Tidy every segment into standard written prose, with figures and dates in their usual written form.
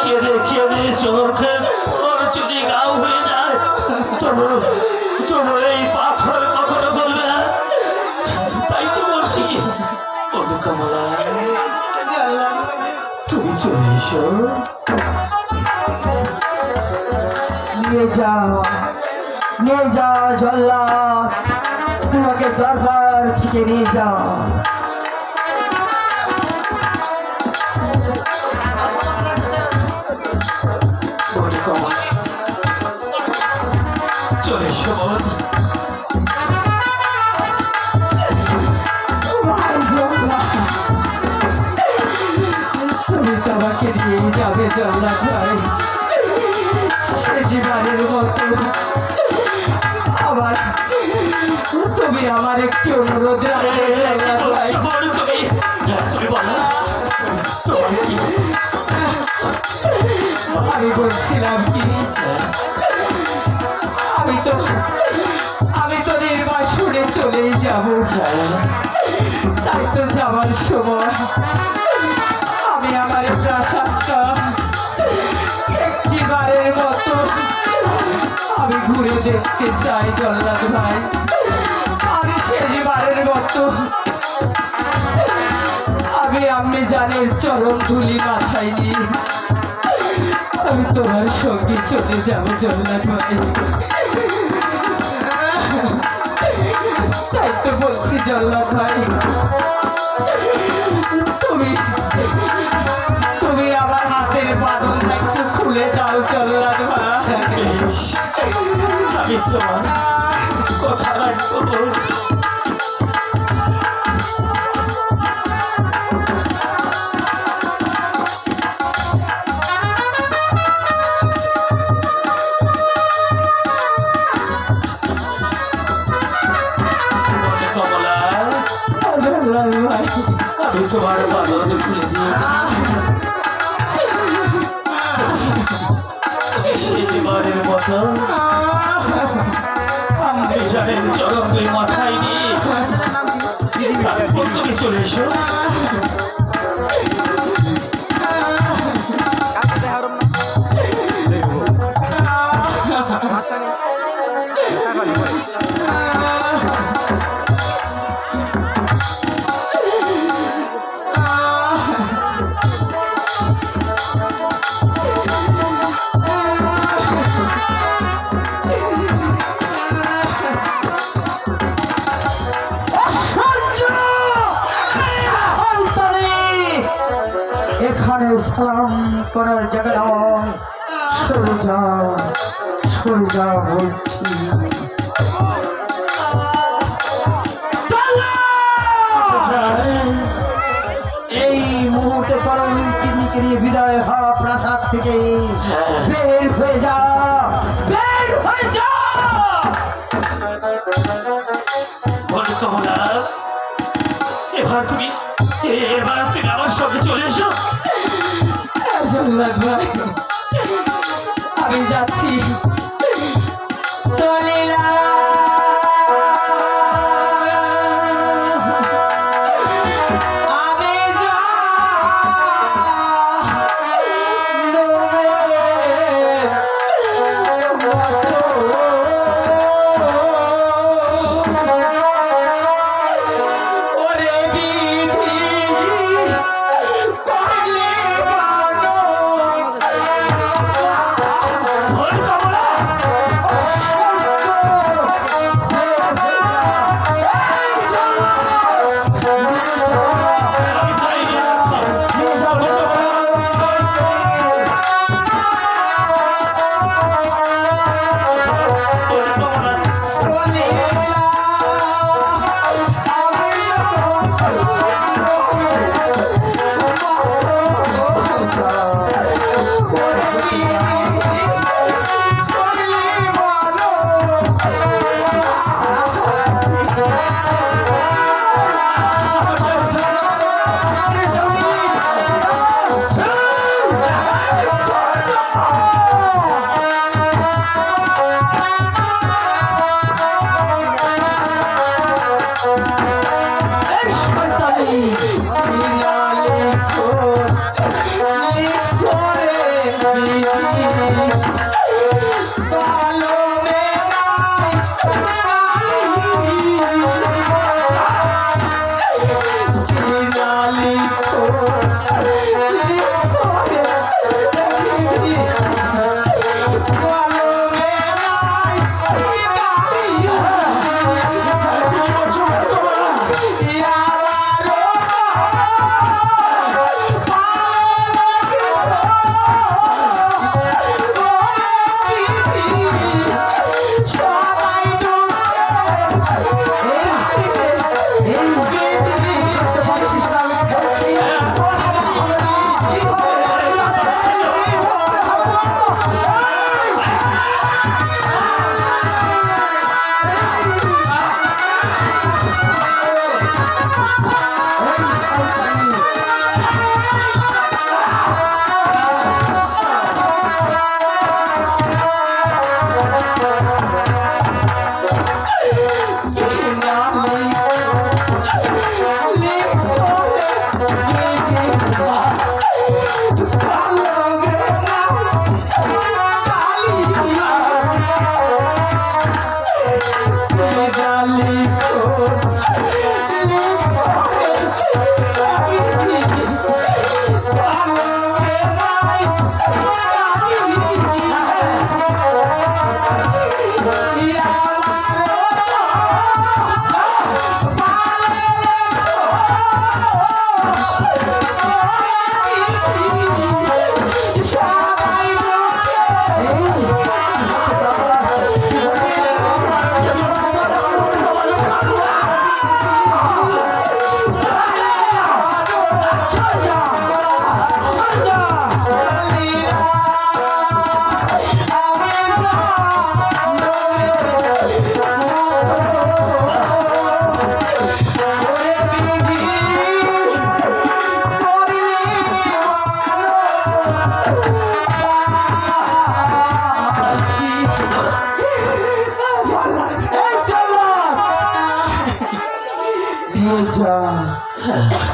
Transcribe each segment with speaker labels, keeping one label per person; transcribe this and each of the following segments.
Speaker 1: কেঁদে কেঁদে চোখে যদি গাও হয়ে যায় তবু তবু এই পাথর কখনো বলবে না। তাই তো বলছি কমলা তুমি চলে এসো।
Speaker 2: নিয়ে যাও জল্লাদ, তোমাকে দরবার থেকে নিয়ে যাও। জল্লাদ ভাই শেষবারের মতো আবার তুমি আমার একটি অনুরোধ রাখবে জল্লাদ ভাই।
Speaker 1: তুমি বলো তোমার কি
Speaker 2: আমি বলছিলাম কি আমি তো নির্বাসনে চলেই যাব, তাই তো যাওয়ার সময় আমি আমার প্রাসাদটা একটিবারের মতো আমি ঘুরে দেখতে চাই জল্লাদ ভাই। আমি শেষবারের মতো আমি আম্মি জানের চরণ ধুলি মাথায় নিয়ে আমি তোমার সঙ্গে চলে যাব জল্লাদ ভাই। তাই তো বলছি জল্লাদ ভাই, তুমি আমার হাতের বাঁধনটা একটু খুলে দাও জল্লাদ ভাই।
Speaker 1: আমি তোমার কথা রাখবো। আমি তোমার বাঁধন খুলে দিয়েছি শেষবারের মতো আমি জানেন চরম দুই মাথায় নিয়ে তারপর তুমি চলে এসো।
Speaker 2: এখানে সালাম করার জায়গা নয়, সরে যাও বলছি। এই মুহূর্তে করণ কিনিকে নিয়ে বিদায় হওয়া প্রাসাদ থেকে বের হয়ে যা।
Speaker 1: এবার তুমি আমার সঙ্গে চলে এসো।
Speaker 2: জল্লাদ ভাই আমি যাচ্ছি, চলে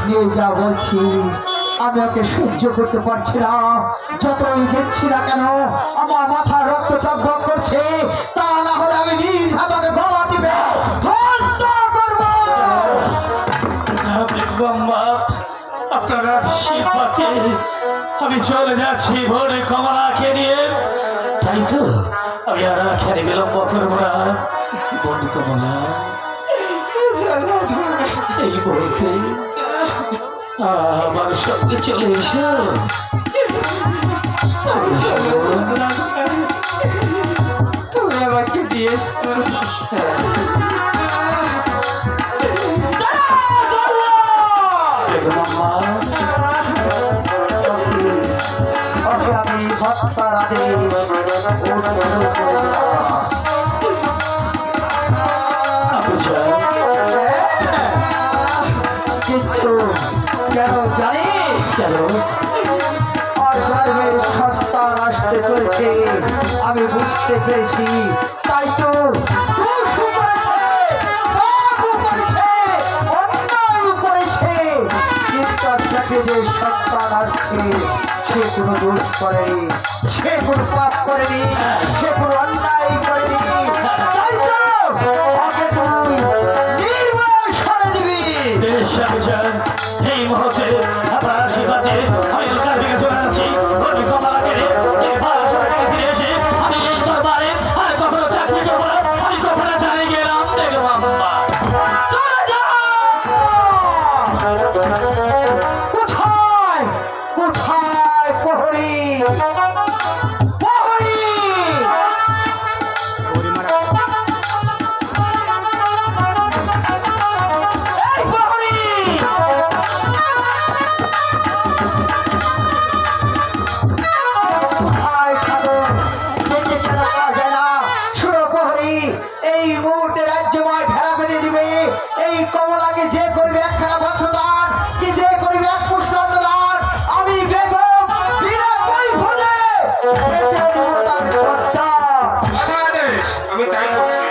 Speaker 2: নিয়ে যা বলছি আমি ওকে সহ্য করতে পারছি না। যতই দেখছি না কেন আমার মাথার রক্ত টকবক করছে। তা না হলে আমি নিজ হাতে গলা টিপে হত্যা করবো।
Speaker 1: আপনারা শিল্পাতে আমি চলে যাচ্ছি ভোরে কমলাকে নিয়ে। তাই তো আমি আর খেলে বিলম্ব করবো না। বোন কমলা, এই মুহূর্তে আমার সঙ্গে চলে এসো।
Speaker 2: তুমি আমাকে দিয়েছ আমি হত্যার কিন্তু কেন জানি
Speaker 1: কেন
Speaker 2: সন্তান আসতে চলেছে আমি বুঝতে পেরেছি। তাই তো যে সন্তান আসছে সে কোনো দোষ করেনি, সে কোনো পাপ করেনি, সে কোনো অন্যায় করেনি। তাই তো ওকে তুই নির্মূল করে দিবি।
Speaker 1: এই মুহূর্তে আপনার আশীর্বাদে আমি ওখান থেকে চলে যাচ্ছি। ভোরে কমলাকে ফিরে এসে আমি এই দরবারে আর কখনো চাকরি করবো না। আমি কখনো জানি গেলাম দেখলাম
Speaker 2: কোথায় কোথায় প্রহরী প্রহরী এই প্রহরী কোথায় খাদর দেখে কেন পাওয়া যায় না? শুনো প্রহরী, এই মুহূর্তে রাজ্যময় ঘেরা পেটে দিবে। এই কমলাকে যে করবে একখানা বছর দান, কি যে করবে এক পুষ্প দান, আমি বেগম বিনা কৈফলে বেঁচে দেব তার ঘরটা।
Speaker 3: আমি তাই করছি।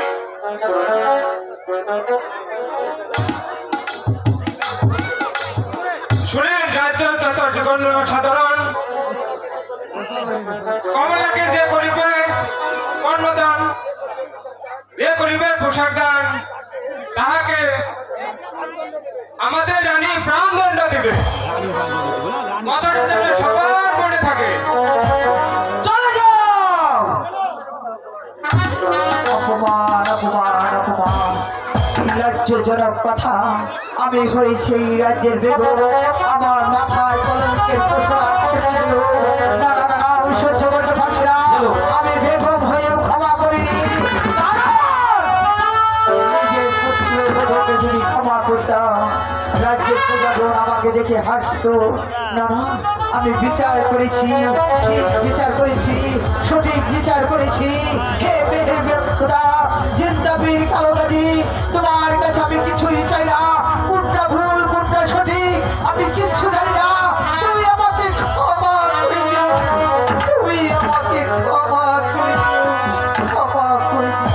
Speaker 3: শুনেন রাজ্য চতুর্দিগণ্ড সাধারণ, কমলাকে যে করিবে কর্ণদান, যে করিবে পোশাক দান, তাহাকে আমাদের রানী প্রাণদণ্ড দিবে। কথাটা যেন সবার মনে থাকে।
Speaker 2: চলে যাও। অপমান অপমান অপমান, লজ্জাজনক কথা। আমি হয়েছি এই রাজ্যের বেগম, আমার মাথায় কলঙ্কের পোশাক পরে দিল। না না না, আমি সহ্য করতে পারছি না। আমি বেগম হয়েও ক্ষমা করিনি। নিজের পুত্র বেগমকে যদি ক্ষমা করতাম, রাজ্যের প্রজাগণ আমাকে দেখে হাসতো। না না, আমি বিচার করেছি, ঠিক বিচার করেছি, সঠিক বিচার করেছি। হে